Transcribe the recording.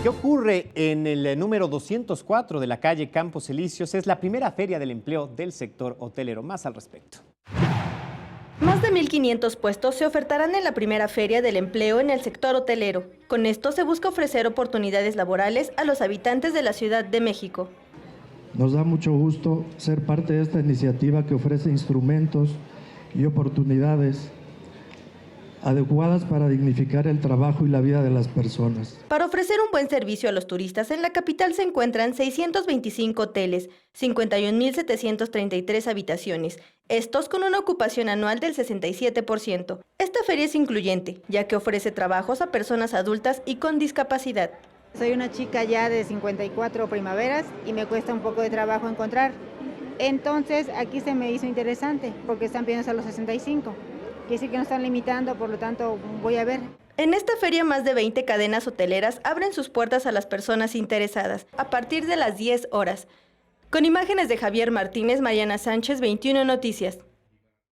¿Qué ocurre en el número 204 de la calle Campos Elíseos? Es la primera feria del empleo del sector hotelero. Más al respecto. Más de 1.500 puestos se ofertarán en la primera feria del empleo en el sector hotelero. Con esto se busca ofrecer oportunidades laborales a los habitantes de la Ciudad de México. Nos da mucho gusto ser parte de esta iniciativa que ofrece instrumentos y oportunidades adecuadas para dignificar el trabajo y la vida de las personas. Para ofrecer un buen servicio a los turistas, en la capital se encuentran 625 hoteles, 51.733 habitaciones, estos con una ocupación anual del 67%. Esta feria es incluyente, ya que ofrece trabajos a personas adultas y con discapacidad. Soy una chica ya de 54 primaveras y me cuesta un poco de trabajo encontrar. Entonces aquí se me hizo interesante porque están pidiendo hasta los 65. Quiere decir que no están limitando, por lo tanto voy a ver. En esta feria más de 20 cadenas hoteleras abren sus puertas a las personas interesadas a partir de las 10 horas. Con imágenes de Javier Martínez, Mariana Sánchez, 21 Noticias.